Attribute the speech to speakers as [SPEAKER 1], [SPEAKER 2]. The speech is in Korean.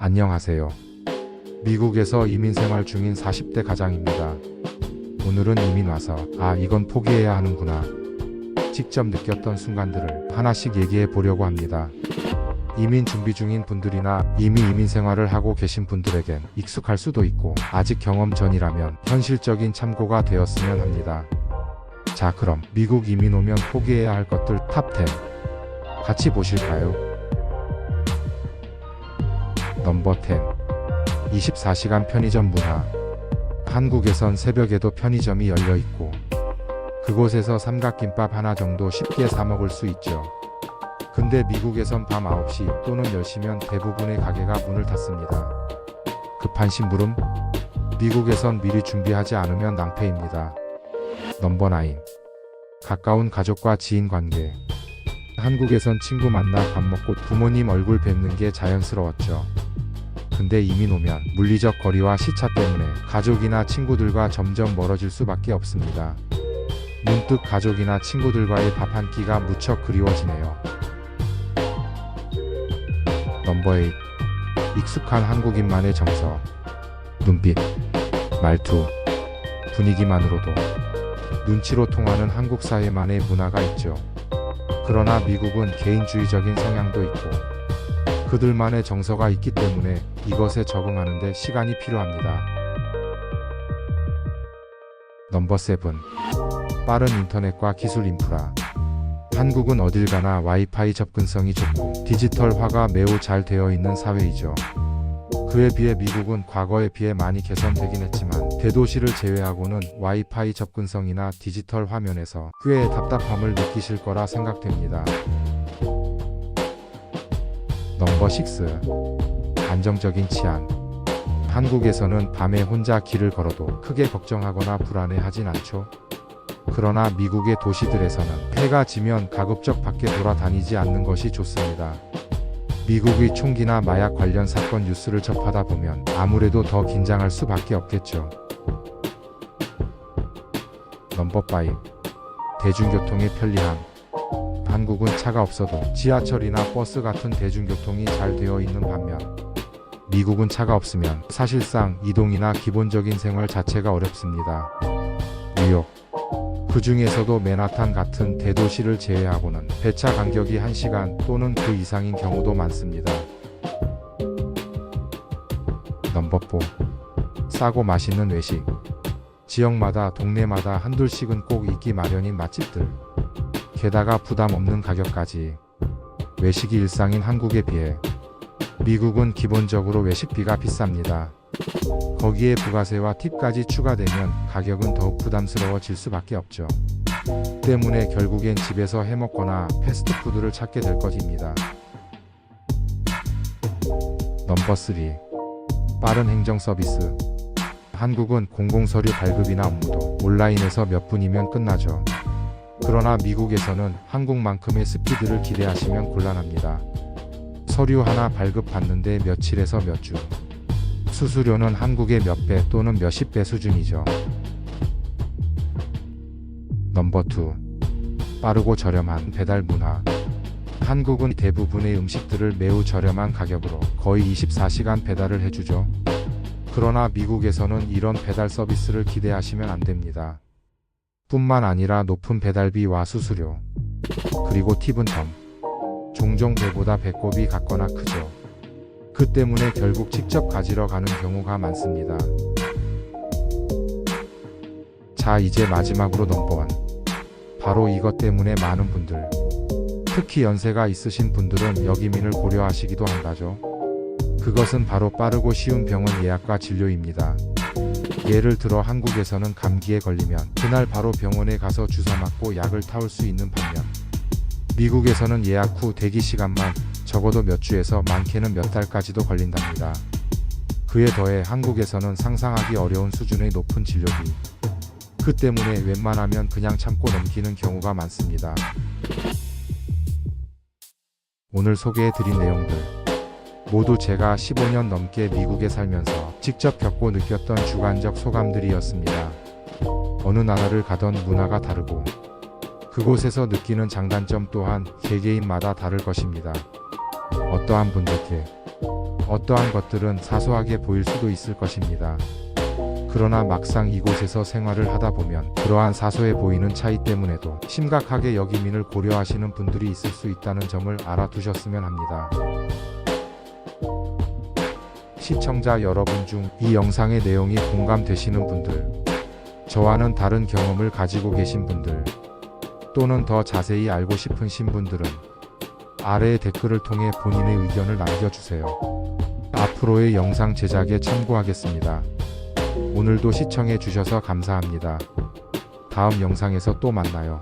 [SPEAKER 1] 안녕하세요. 미국에서 이민 생활 중인 40대 가장입니다. 오늘은 이민 와서 이건 포기해야 하는구나. 직접 느꼈던 순간들을 하나씩 얘기해 보려고 합니다. 이민 준비 중인 분들이나 이미 이민 생활을 하고 계신 분들에겐 익숙할 수도 있고 아직 경험 전이라면 현실적인 참고가 되었으면 합니다. 자, 그럼 미국 이민 오면 포기해야 할 것들 탑 10 같이 보실까요? 넘버 10. 24시간 편의점 문화. 한국에선 새벽에도 편의점이 열려 있고 그곳에서 삼각김밥 하나 정도 쉽게 사 먹을 수 있죠. 근데 미국에선 밤 9시 또는 10시면 대부분의 가게가 문을 닫습니다. 급한 심부름? 미국에선 미리 준비하지 않으면 낭패입니다. 넘버 9. 가까운 가족과 지인 관계. 한국에선 친구 만나 밥 먹고 부모님 얼굴 뵙는 게 자연스러웠죠. 근데 이민 오면 물리적 거리와 시차 때문에 가족이나 친구들과 점점 멀어질 수밖에 없습니다. 문득 가족이나 친구들과의 밥 한 끼가 무척 그리워지네요. 넘버 8. 익숙한 한국인만의 정서. 눈빛, 말투, 분위기만으로도 눈치로 통하는 한국 사회만의 문화가 있죠. 그러나 미국은 개인주의적인 성향도 있고 그들만의 정서가 있기 때문에 이것에 적응하는 데 시간이 필요합니다. 넘버 7. 빠른 인터넷과 기술 인프라. 한국은 어딜 가나 와이파이 접근성이 좋고 디지털화가 매우 잘 되어 있는 사회이죠. 그에 비해 미국은 과거에 비해 많이 개선되긴 했지만 대도시를 제외하고는 와이파이 접근성이나 디지털 화면에서 꽤 답답함을 느끼실 거라 생각됩니다. 넘버 6. 안정적인 치안. 한국에서는 밤에 혼자 길을 걸어도 크게 걱정하거나 불안해하진 않죠. 그러나 미국의 도시들에서는 해가 지면 가급적 밖에 돌아다니지 않는 것이 좋습니다. 미국의 총기나 마약 관련 사건 뉴스를 접하다 보면 아무래도 더 긴장할 수밖에 없겠죠. 넘버 5. 대중교통의 편리함. 한국은 차가 없어도 지하철이나 버스 같은 대중교통이 잘 되어 있는 반면 미국은 차가 없으면 사실상 이동이나 기본적인 생활 자체가 어렵습니다. 뉴욕. 그 중에서도 맨하탄 같은 대도시를 제외하고는 배차 간격이 1시간 또는 그 이상인 경우도 많습니다. 넘버 4. 싸고 맛있는 외식. 지역마다 동네마다 한둘씩은 꼭 있기 마련인 맛집들. 게다가 부담 없는 가격까지. 외식이 일상인 한국에 비해 미국은 기본적으로 외식비가 비쌉니다. 거기에 부가세와 팁까지 추가되면 가격은 더욱 부담스러워질 수밖에 없죠. 때문에 결국엔 집에서 해먹거나 패스트푸드를 찾게 될 것입니다. 넘버 3. 빠른 행정 서비스. 한국은 공공서류 발급이나 업무도 온라인에서 몇 분이면 끝나죠. 그러나 미국에서는 한국만큼의 스피드를 기대하시면 곤란합니다. 서류 하나 발급받는데 며칠에서 몇 주. 수수료는 한국의 몇 배 또는 몇십 배 수준이죠. 넘버 2. 빠르고 저렴한 배달 문화. 한국은 대부분의 음식들을 매우 저렴한 가격으로 거의 24시간 배달을 해주죠. 그러나 미국에서는 이런 배달 서비스를 기대하시면 안 됩니다. 뿐만 아니라 높은 배달비와 수수료, 그리고 팁은 종종 배보다 배꼽이 같거나 크죠. 그 때문에 결국 직접 가지러 가는 경우가 많습니다. 자, 이제 마지막으로 넘버 1. 바로 이것 때문에 많은 분들, 특히 연세가 있으신 분들은 역이민을 고려하시기도 한다죠. 그것은 바로 빠르고 쉬운 병원 예약과 진료입니다. 예를 들어 한국에서는 감기에 걸리면 그날 바로 병원에 가서 주사 맞고 약을 타올 수 있는 반면 미국에서는 예약 후 대기 시간만 적어도 몇 주에서 많게는 몇 달까지도 걸린답니다. 그에 더해 한국에서는 상상하기 어려운 수준의 높은 진료비. 그 때문에 웬만하면 그냥 참고 넘기는 경우가 많습니다. 오늘 소개해드린 내용들 모두 제가 15년 넘게 미국에 살면서 직접 겪고 느꼈던 주관적 소감들이었습니다. 어느 나라를 가던 문화가 다르고 그곳에서 느끼는 장단점 또한 개개인마다 다를 것입니다. 어떠한 분들께 어떠한 것들은 사소하게 보일 수도 있을 것입니다. 그러나 막상 이곳에서 생활을 하다 보면 그러한 사소해 보이는 차이 때문에도 심각하게 여기민을 고려하시는 분들이 있을 수 있다는 점을 알아두셨으면 합니다. 시청자 여러분 중 이 영상의 내용이 공감되시는 분들, 저와는 다른 경험을 가지고 계신 분들, 또는 더 자세히 알고 싶으신 분들은 아래의 댓글을 통해 본인의 의견을 남겨주세요. 앞으로의 영상 제작에 참고하겠습니다. 오늘도 시청해 주셔서 감사합니다. 다음 영상에서 또 만나요.